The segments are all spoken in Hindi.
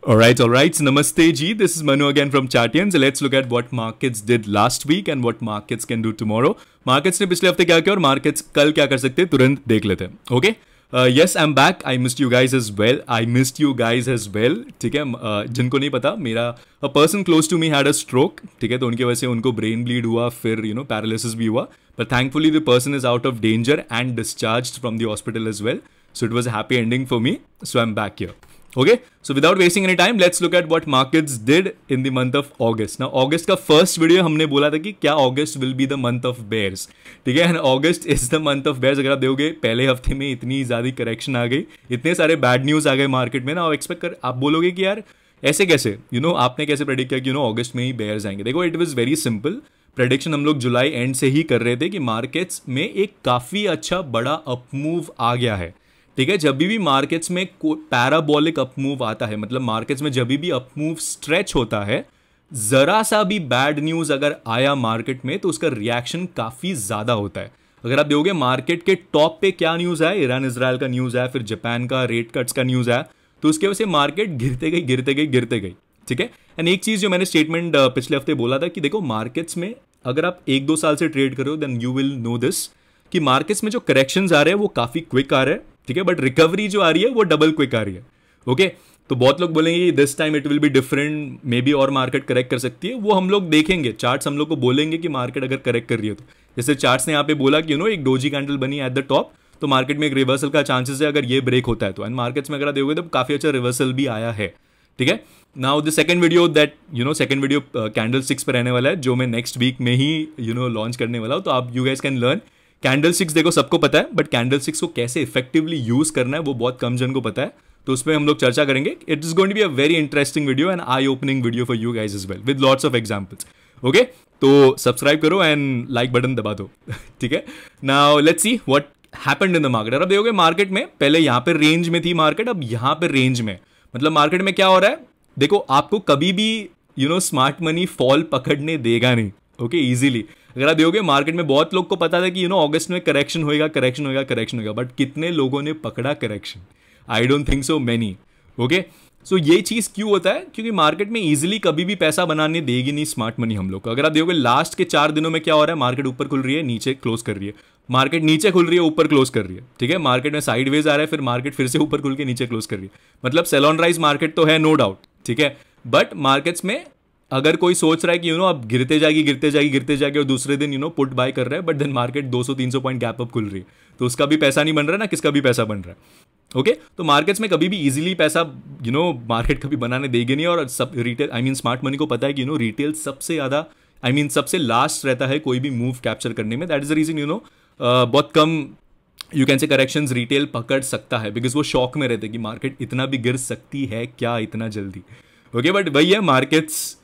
All right. Namaste ji. This is Manu again from Chartians. Let's look at what markets did last week and what markets can do tomorrow. Markets ने पिछले हफ्ते क्या किया और markets कल क्या कर सकते हैं तुरंत देख लेते हैं. Okay? Yes, I'm back. I missed you guys as well. ठीक है. जिनको नहीं पता, मेरा a person close to me had a stroke. ठीक है, तो उनकी वजह से उनको brain bleed हुआ, फिर paralysis भी हुआ. But thankfully the person is out of danger and discharged from the hospital as well. So it was a happy ending for me. So I'm back here. Okay, so without wasting any time, let's look at what markets did in the month of August. Now, August का first video हमने बोला था कि क्या August will be the month of bears. ठीक है, and August is the month of bears. अगर आप देखोगे पहले हफ्ते में इतनी ज़्यादा करेक्शन आ गई, इतने सारे बैड न्यूज़ आ गए मार्केट में ना, आप बोलोगे कि यार ऐसे कैसे, आपने कैसे प्रेडिक्ट किया कि अगस्त में ही बेयर्स आएंगे. देखो, it was very simple. Prediction हम लोग जुलाई एंड से ही कर रहे थे कि मार्केट्स में एक काफ़ी अच्छा बड़ा अपमूव आ गया है. ठीक है, जब भी मार्केट्स में पैराबोलिक अपमूव आता है, मतलब मार्केट्स में जब भी अपमूव स्ट्रेच होता है, जरा सा भी बैड न्यूज़ अगर आया मार्केट में तो उसका रिएक्शन काफ़ी ज़्यादा होता है. अगर आप देखोगे मार्केट के टॉप पे क्या न्यूज़ है, ईरान इजराइल का न्यूज़ है, फिर जापान का रेट कट्स का न्यूज़ है, तो उसकी वजह से मार्केट गिरते गई. ठीक है, एंड एक चीज़ जो मैंने स्टेटमेंट पिछले हफ्ते बोला था कि देखो, मार्केट्स में अगर आप 1-2 साल से ट्रेड करो then you will know this कि मार्केट्स में जो करेक्शंस आ रहे हैं वो काफ़ी क्विक आ रहे हैं. ठीक है, बट रिकवरी जो आ रही है वो डबल क्विक आ रही है. ओके, तो बहुत लोग बोलेंगे this time it will be different, may be और मार्केट करेक्ट कर सकती है. वो हम लोग देखेंगे, चार्ट्स हम लोग को बोलेंगे कि मार्केट अगर करेक्ट कर रही है तो. जैसे चार्ट्स ने यहाँ पे बोला कि एक डोजी कैंडल बनी एट द टॉप, तो मार्केट में एक रिवर्सल का चांसेस है अगर ये ब्रेक होता है तो. एंड मार्केट्स में अगर आप देखोगे तो काफ़ी अच्छा रिवर्सल भी आया है. ठीक है, now the second video candle sticks पर रहने वाला है, जो मैं नेक्स्ट वीक में ही लॉन्च करने वाला हूँ. तो आप you guys can learn candle sticks. देखो, सबको पता है, बट कैंडल स्टिक्स को कैसे इफेक्टिवली यूज करना है वो बहुत कम जन को पता है. तो उस पर हम लोग चर्चा करेंगे. It is going to be a very interesting video and I opening video for you guys as well with lots of examples. Okay, तो सब्सक्राइब करो एंड लाइक बटन दबा दो. ठीक है, now let's see what happened in the market. अब देखोगे मार्केट में पहले यहाँ पे रेंज में थी मार्केट, अब यहाँ पे रेंज में, मतलब मार्केट में क्या हो रहा है. देखो, आपको कभी भी स्मार्ट मनी फॉल पकड़ने देगा नहीं. Okay, easily. अगर आप देखोगे मार्केट में बहुत लोग को पता था कि अगस्त में करेक्शन होगा, बट कितने लोगों ने पकड़ा correction? I don't think so many. Okay, so ये चीज़ क्यों होता है? क्योंकि मार्केट में इजीली कभी भी पैसा बनाने देगी नहीं स्मार्ट मनी हम लोग को. अगर आप देखोगे लास्ट के 4 दिनों में क्या हो रहा है, मार्केट ऊपर खुल रही है, नीचे क्लोज कर रही है, मार्केट नीचे खुल रही है, ऊपर क्लोज कर रही है. ठीक है, मार्केट में साइडवेज आ रहा है, फिर मार्केट फिर से ऊपर खुल के नीचे क्लोज कर रही है. मतलब सेल ऑन राइज मार्केट तो है, नो डाउट. ठीक है, बट मार्केट्स में अगर कोई सोच रहा है कि अब गिरते जाएगी और दूसरे दिन पुट बाय कर रहा है, but then market 200-300 point gap up खुल रही है, तो उसका भी पैसा नहीं बन रहा है ना, किसका भी पैसा बन रहा है. ओके, तो मार्केट्स में कभी भी इजीली पैसा मार्केट कभी बनाने देगी नहीं. और सब रिटेल स्मार्ट मनी को पता है कि रिटेल सबसे ज़्यादा सबसे लास्ट रहता है कोई भी मूव कैप्चर करने में. दैट इज द रीजन बहुत कम you can say corrections retail पकड़ सकता है, बिकॉज वो शॉक में रहते हैं कि मार्केट इतना भी गिर सकती है क्या इतना जल्दी. ओके, बट वही है, मार्केट्स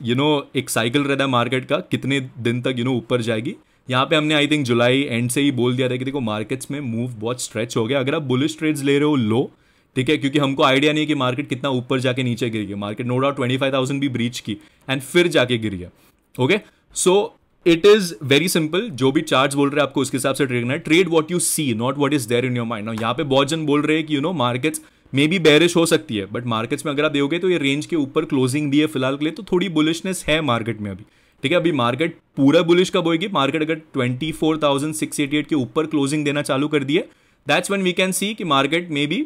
एक साइकिल रहता है मार्केट का, कितने दिन तक ऊपर जाएगी. यहाँ पे हमने आई थिंक जुलाई एंड से ही बोल दिया था कि देखो मार्केट्स में मूव बहुत स्ट्रेच हो गया. अगर आप बुलिश ट्रेड्स ले रहे हो लो, ठीक है, क्योंकि हमको आइडिया नहीं है कि मार्केट कितना ऊपर जाके नीचे गिर गया. मार्केट नो डाउट 25,000 भी ब्रीच की एंड फिर जाके गिर गया. Okay, so it is very simple. जो भी चार्ट्स बोल रहे हैं आपको उसके हिसाब से ट्रेड करना है. Trade what you see, not what is there in your mind. यहाँ पे बहुत जन बोल रहे हैं कि मार्केट्स मे बी बेरिश हो सकती है, बट मार्केट्स में अगर आप देखोगे तो ये रेंज के ऊपर क्लोजिंग दी है फिलहाल के लिए, तो थोड़ी बुलिशनेस है मार्केट में अभी. ठीक है, अभी मार्केट पूरा बुलिश कब होगी? मार्केट अगर 24,688 के ऊपर क्लोजिंग देना चालू कर दिए, that's when we can see कि मार्केट में भी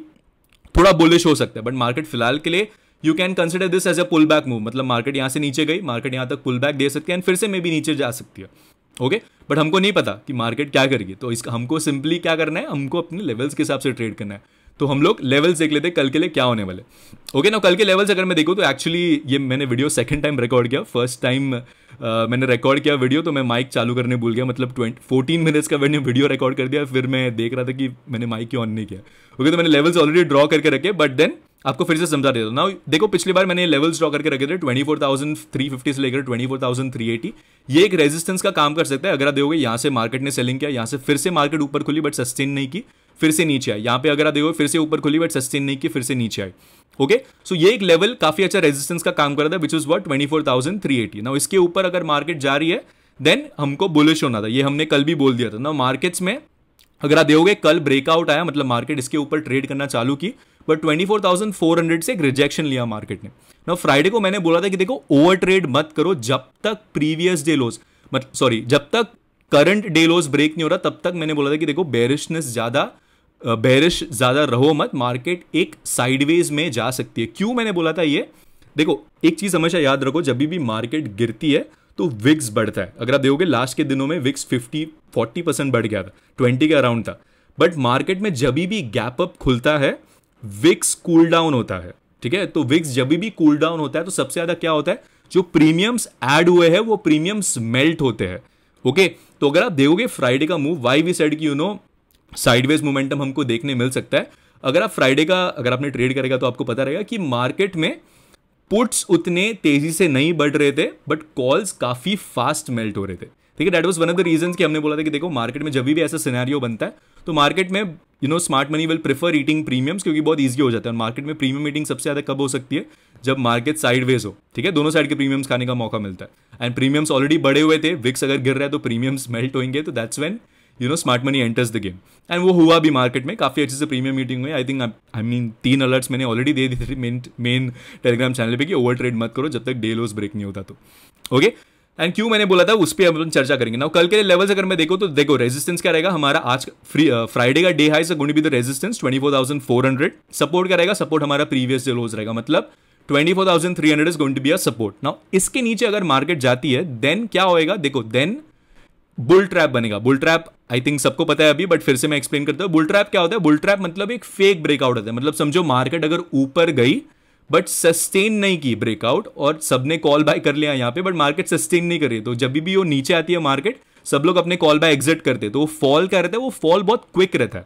थोड़ा बुलिश हो सकता है. बट मार्केट फिलहाल के लिए you can consider this as a pull back move. मतलब मार्केट यहाँ से नीचे गई, मार्केट यहाँ तक पुल बैक दे सकती है एंड फिर से मे बी नीचे जा सकती है. ओके, बट हमको नहीं पता कि मार्केट क्या करेगी, तो इसका हमको सिंपली क्या करना है, हमको अपने लेवल्स के हिसाब से ट्रेड करना है. तो हम लोग लेवल्स देख लेते हैं कल के लिए क्या होने वाले. ओके, ना कल के लेवल्स अगर मैं देखूँ तो एक्चुअली ये मैंने वीडियो सेकंड टाइम रिकॉर्ड किया. फर्स्ट टाइम मैंने रिकॉर्ड किया वीडियो तो मैं माइक चालू करने भूल गया. मतलब 14 मिनट्स का मैंने वीडियो रिकॉर्ड कर दिया, फिर मैं देख रहा था कि मैंने माइक क्यों ऑन नहीं किया. ओके, तो मैंने लेवल्स ऑलरेडी ड्रॉ करके रखे, बट देन आपको फिर से समझा देता हूँ. नाउ देखो, पिछली बार मैंने लेवल्स ड्रॉ करके रखे थे 24,350 से लेकर 24,380. ये एक रेजिस्टेंस का काम कर सकता है. अगर आप देखोगे यहाँ से मार्केट ने सेलिंग किया, यहाँ से फिर से मार्केट ऊपर खुली बट सस्टेन नहीं की, फिर से नीचे आई. यहाँ पे अगर आप देखोगे फिर से ऊपर खुली बट सस्टेन नहीं की, फिर से नीचे आई. ओके, सो ये एक लेवल काफी अच्छा रेजिस्टेंस का काम कर रहा था, विच इज व्हाट 24,380. नाउ इसके ऊपर अगर मार्केट जा रही है देन हमको बुलिश होना था. ये हमने कल भी बोल दिया था. नाउ मार्केट्स में अगर आप देखोगे कल ब्रेकआउट आया, मतलब मार्केट इसके ऊपर ट्रेड करना चालू की, बट 24,400 से एक रिजेक्शन लिया मार्केट ने ना। फ्राइडे को मैंने बोला था कि देखो ओवर ट्रेड मत करो जब तक प्रीवियस डे लोज जब तक करंट डे लोज ब्रेक नहीं हो रहा, तब तक मैंने बोला था कि देखो बेरिश ज्यादा रहो मत, मार्केट एक साइडवेज में जा सकती है। क्यों मैंने बोला था ये? देखो एक चीज हमेशा याद रखो, जब भी मार्केट गिरती है तो विक्स बढ़ता है। अगर आप देखोगे लास्ट के दिनों में विक्स 40% बढ़ गया था, 20 के अराउंड था। बट मार्केट में जब भी गैप अप खुलता है विक्स कूल डाउन होता है, ठीक है। तो विक्स जब भी कूल डाउन होता है तो सबसे ज्यादा क्या होता है, जो प्रीमियम्स ऐड हुए हैं वो प्रीमियम्स मेल्ट होते हैं। ओके, तो अगर आप देखोगे फ्राइडे का मूव, वाई वी सेड कि साइडवेज मोमेंटम हमको देखने मिल सकता है। अगर आप फ्राइडे का अगर आपने ट्रेड करेगा तो आपको पता रहेगा कि मार्केट में पुट्स उतने तेजी से नहीं बढ़ रहे थे बट कॉल्स काफी फास्ट मेल्ट हो रहे थे, ठीक है। That was one of the reasons कि हमने बोला था कि देखो मार्केट में जब भी ऐसा सिनेरियो बनता है तो मार्केट में smart money will prefer eating premiums, क्योंकि बहुत ईजी हो जाता है। मार्केट में प्रीमियम ईटिंग सबसे ज्यादा कब हो सकती है, जब मार्केट साइडवेज हो, ठीक है। दोनों साइड के प्रीमियम्स खाने का मौका मिलता है। एंड प्रीमियम्स ऑलरेडी बढ़े हुए थे, विक्स अगर गिर रहा है तो प्रीमियम्स मेल्ट होंगे, तो that's when smart money enters the game. And वो हुआ भी, मार्केट में काफी अच्छे से प्रीमियम मीटिंग हुई। आई मीन 3 अलर्ट्स मैंने ऑलरेडी दे दी थी मेन टेलीग्राम चैनल पे कि ओवर ट्रेड मत करो जब तक डे लोस ब्रेक नहीं होता तो। ओके, एंड क्यों मैंने बोला था उस पर अपन चर्चा करेंगे ना। कल के लेवल्स अगर मैं देखो तो देखो रेजिस्टेंस क्या रहेगा हमारा, आज फ्राइडे का डे हाई से going to be the resistance 24,400। Support क्या रहेगा, सपोर्ट हमारा प्रीवियस डे लोज रहेगा, मतलब 24,300 is going to be a support. Now इसके नीचे अगर मार्केट जाती है देन क्या होएगा, देखो देन बुल ट्रैप बनेगा। बुल ट्रैप आई थिंक सबको पता है अभी, बट फिर से मैं एक्सप्लेन करता हूं। बुल ट्रैप क्या होता है, बुल ट्रैप मतलब एक फेक ब्रेकआउट होता है। मतलब समझो मार्केट अगर ऊपर गई बट सस्टेन नहीं की ब्रेकआउट, और सबने कॉल बाय कर लिया यहाँ पे बट मार्केट सस्टेन नहीं कर रही है, तो जब भी वो नीचे आती है मार्केट सब लोग अपने कॉल बाय एग्जिट करते हैं, तो वो फॉल क्या रहता है, वो फॉल बहुत क्विक रहता है।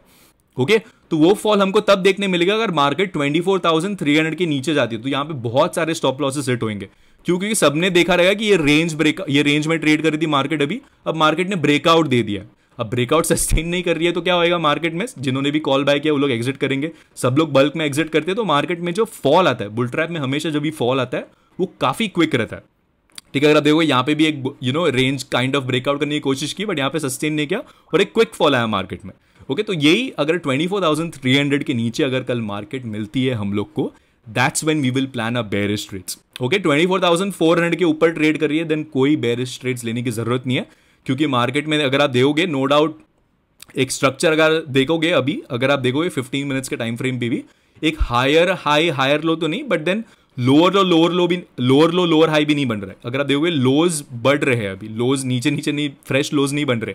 ओके, तो वो फॉल हमको तब देखने मिलेगा अगर मार्केट 24,300 के नीचे जाती है, तो यहाँ पे बहुत सारे स्टॉप लॉसेस हिट होंगे। क्योंकि सबने देखा रहेगा कि ये रेंज में ट्रेड कर रही थी मार्केट अभी, अब मार्केट ने ब्रेकआउट दे दिया। अब ब्रेकआउट सस्टेन नहीं कर रही है तो क्या होएगा मार्केट में, जिन्होंने भी कॉल बाय किया वो लोग एग्जिट करेंगे, सब लोग बल्क में एग्जिट करते हैं। तो मार्केट में जो फॉल आता है, बुल ट्रैप में हमेशा जब भी फॉल आता है वो काफी क्विक रहता है, ठीक है। अगर आप देखो यहाँ पे भी एक रेंज काइंड ऑफ ब्रेकआउट करने की कोशिश की बट यहाँ पे सस्टेन नहीं किया और एक क्विक फॉल आया मार्केट में। ओके, तो यही अगर 24,300 के नीचे अगर कल मार्केट मिलती है हम लोग को, that's when we will plan a bearish trades. Okay, 24,400 के ऊपर ट्रेड कर रही है देन कोई बेयरिश ट्रेड्स लेने की जरूरत नहीं है, क्योंकि मार्केट में अगर आप देखोगे नो डाउट एक स्ट्रक्चर अगर देखोगे अभी, अगर आप देखोगे 15 मिनट्स के टाइम फ्रेम पे भी एक हायर हाई हायर लो तो नहीं, बट देन लोअर हाई भी नहीं बन रहा है। अगर आप देखोगे लोज बढ़ रहे हैं अभी, लोज नीचे नहीं, फ्रेश लोज नहीं बन रहे,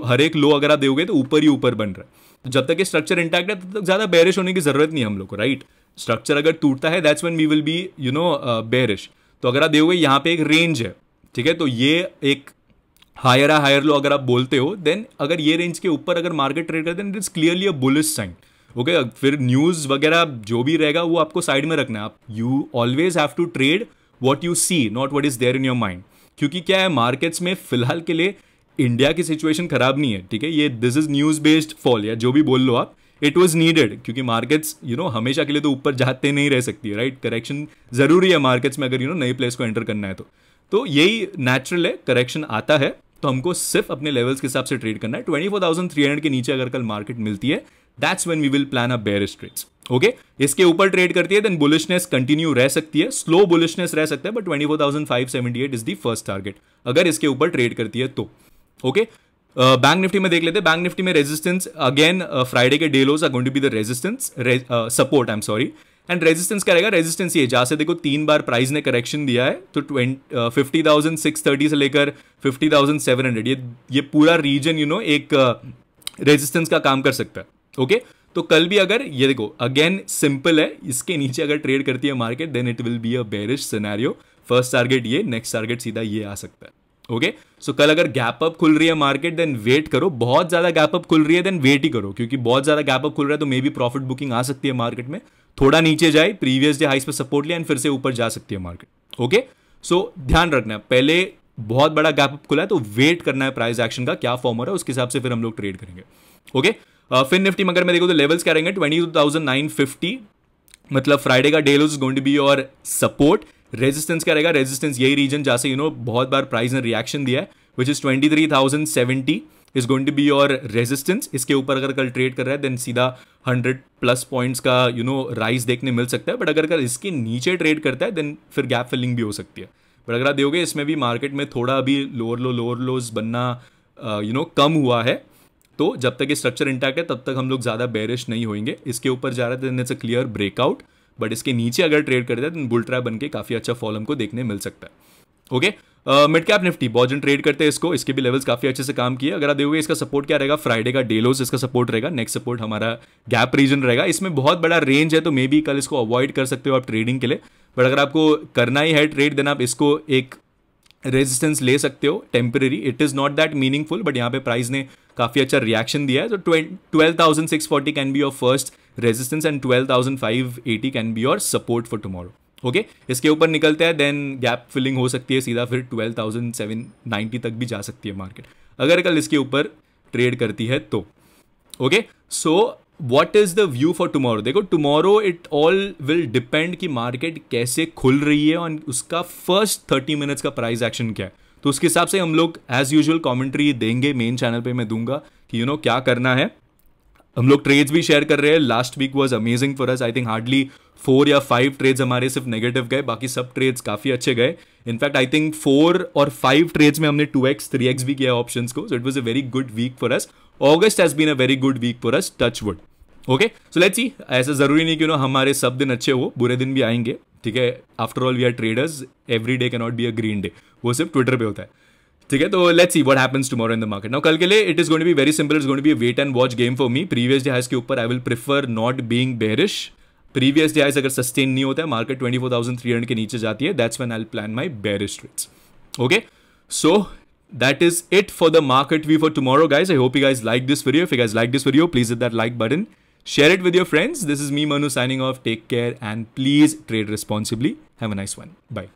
हर एक लो अगर आप देखोगे तो ऊपर ही ऊपर बन रहा है। तो जब तक ये स्ट्रक्चर इंटैक्ट है तब तक ज्यादा बेरिश होने की जरूरत नहीं है हम लोग को, राइट। स्ट्रक्चर अगर टूटता है that's when we will be bearish. तो अगर आप देखोगे यहाँ पे एक रेंज है, ठीक है, तो ये एक हायर लो अगर आप बोलते हो, देन अगर ये रेंज के ऊपर अगर मार्केट ट्रेड करते हैं it is clearly a bullish sign. Okay, फिर न्यूज वगैरह जो भी रहेगा वो आपको साइड में रखना है। आप you always have to trade what you see, not what is there in your mind. क्योंकि क्या है, मार्केट्स में फिलहाल के लिए इंडिया की सिचुएशन खराब नहीं है, ठीक है। ये this is news based fall या जो भी बोल लो आप, इट वॉज नीडेड, क्योंकि मार्केट्स हमेशा के लिए तो ऊपर जाते नहीं रह सकती है, राइट। करेक्शन जरूरी है मार्केट्स में अगर नई प्लेस को एंटर करना है तो यही नेचुरल है, करेक्शन आता है तो हमको सिर्फ अपने लेवल्स के हिसाब से ट्रेड करना है। 24,300 के नीचे अगर कल मार्केट मिलती है that's when we will plan a bearish trades. Okay, इसके ऊपर ट्रेड करती है देन बुलिशनेस कंटिन्यू रह सकती है, स्लो बुलिशनेस रह सकता है, but 24,578 is the first target अगर इसके ऊपर ट्रेड करती है तो। ओके, बैंक निफ्टी में देख लेते हैं। बैंक निफ्टी में रेजिस्टेंस अगेन फ्राइडे के day lows are going to be the resistance, support I am sorry, and resistance क्या रहेगा, रेजिस्टेंस ये जहां से देखो 3 बार प्राइस ने करेक्शन दिया है, तो 50,630 से लेकर 50,700 ये पूरा रीजन एक रेजिस्टेंस का काम कर सकता है। ओके, तो कल भी अगर ये देखो अगेन सिंपल है, इसके नीचे अगर ट्रेड करती है market then it will be a bearish scenario. First target ये, नेक्स्ट टारगेट सीधा ये आ सकता है। ओके, सो कल अगर गैप अप खुल रही है मार्केट देन वेट करो, बहुत ज्यादा गैप अप खुल रही है देन वेट ही करो, क्योंकि बहुत ज्यादा गैप अप खुल रहा है तो मे बी प्रॉफिट बुकिंग आ सकती है मार्केट में, थोड़ा नीचे जाए प्रीवियस डे हाइस पे सपोर्ट लिया एंड फिर से ऊपर जा सकती है मार्केट। ओके, सो ध्यान रखना है, पहले बहुत बड़ा गैप अप खुला है तो वेट करना है प्राइस एक्शन का क्या फॉर्म हो रहा है, उसके हिसाब से फिर हम लोग ट्रेड करेंगे। ओके, फिन निफ्टी में अगर मैं देखो तो लेवल्स क्या रहेंगे, 22,950, मतलब फ्राइडे का day low is going to be your support. Resistance क्या रहेगा, रेजिस्टेंस यही रीजन जहां से बहुत बार प्राइस ने रिएक्शन दिया है, which is 23,070, is going to be your resistance. इसके ऊपर अगर कल ट्रेड कर रहा है देन सीधा 100+ पॉइंट्स का राइज देखने मिल सकता है। बट अगर कल इसके नीचे ट्रेड करता है देन फिर गैप फिलिंग भी हो सकती है। बट अगर आप देखोगे इसमें भी मार्केट में थोड़ा अभी लोअर लोज बनना कम हुआ है, तो जब तक ये स्ट्रक्चर इंटैक्ट है तब तक हम लोग ज़्यादा बेरिश नहीं होंगे। इसके ऊपर जा रहा है then it's a clear breakout, but इसके नीचे अगर ट्रेड करता है तो बुल ट्रैप बन के काफ़ी अच्छा फॉल हमको देखने मिल सकता है। ओके, मिड कैप निफ्टी बहुत जन ट्रेड करते हैं इसको, इसके भी लेवल्स काफ़ी अच्छे से काम किए। अगर आप देखोगे इसका सपोर्ट क्या रहेगा, फ्राइडे का डेलोस इसका सपोर्ट रहेगा, नेक्स्ट सपोर्ट हमारा गैप रीजन रहेगा। इसमें बहुत बड़ा रेंज है तो मे बी कल इसको अवॉइड कर सकते हो आप ट्रेडिंग के लिए। बट अगर आपको करना ही है ट्रेड देन आप इसको एक रेजिस्टेंस ले सकते हो temporary. It is not that meaningful, but यहाँ पे प्राइस ने काफ़ी अच्छा रिएक्शन दिया है। तो 12,640 can be your first resistance and 12,580 can be your support for tomorrow. Okay, इसके ऊपर निकलते हैं देन गैप फिलिंग हो सकती है, सीधा फिर 12,790 तक भी जा सकती है मार्केट अगर कल इसके ऊपर ट्रेड करती है तो। Okay, so what is the view for tomorrow? देखो tomorrow it all will depend कि मार्केट कैसे खुल रही है और उसका फर्स्ट 30 मिनट्स का प्राइस एक्शन क्या है। तो उसके हिसाब से हम लोग एज यूजुअल कमेंट्री देंगे, मेन चैनल पे मैं दूंगा कि क्या करना है। हम लोग ट्रेड्स भी शेयर कर रहे हैं। Last week was amazing for us. I think hardly 4 या 5 ट्रेड्स हमारे सिर्फ नेगेटिव गए, बाकी सब ट्रेड्स काफ़ी अच्छे गए। इनफैक्ट आई थिंक 4 और 5 ट्रेड्स में हमने 2x 3x भी किया ऑप्शंस को। So it was a very good week for us. August has been a very good week for us, touch wood. Okay, so let's see, ऐसा जरूरी नहीं कि हमारे सब दिन अच्छे हो, बुरे दिन भी आएंगे, ठीक है। After all we are traders, every day can not be a green day, वो सिर्फ ट्विटर पे होता है, ठीक है। तो let's see what happens tomorrow in the market. Now कल के लिए it is going to be very simple, it's going to be a wait and watch game for me. Previous day highs के ऊपर I will prefer not being bearish. Previous day हाइस अगर सस्टेन नहीं होता है, मार्केट 24,300 के नीचे जाती है, that's when I will plan my bearish trades. Okay, so that is it for the market view for tomorrow, guys. I hope you guys like this video. If you guys like this video, please hit that like button, share it with your friends. This is me, Manu, signing off. Take care and please trade responsibly. Have a nice one. Bye.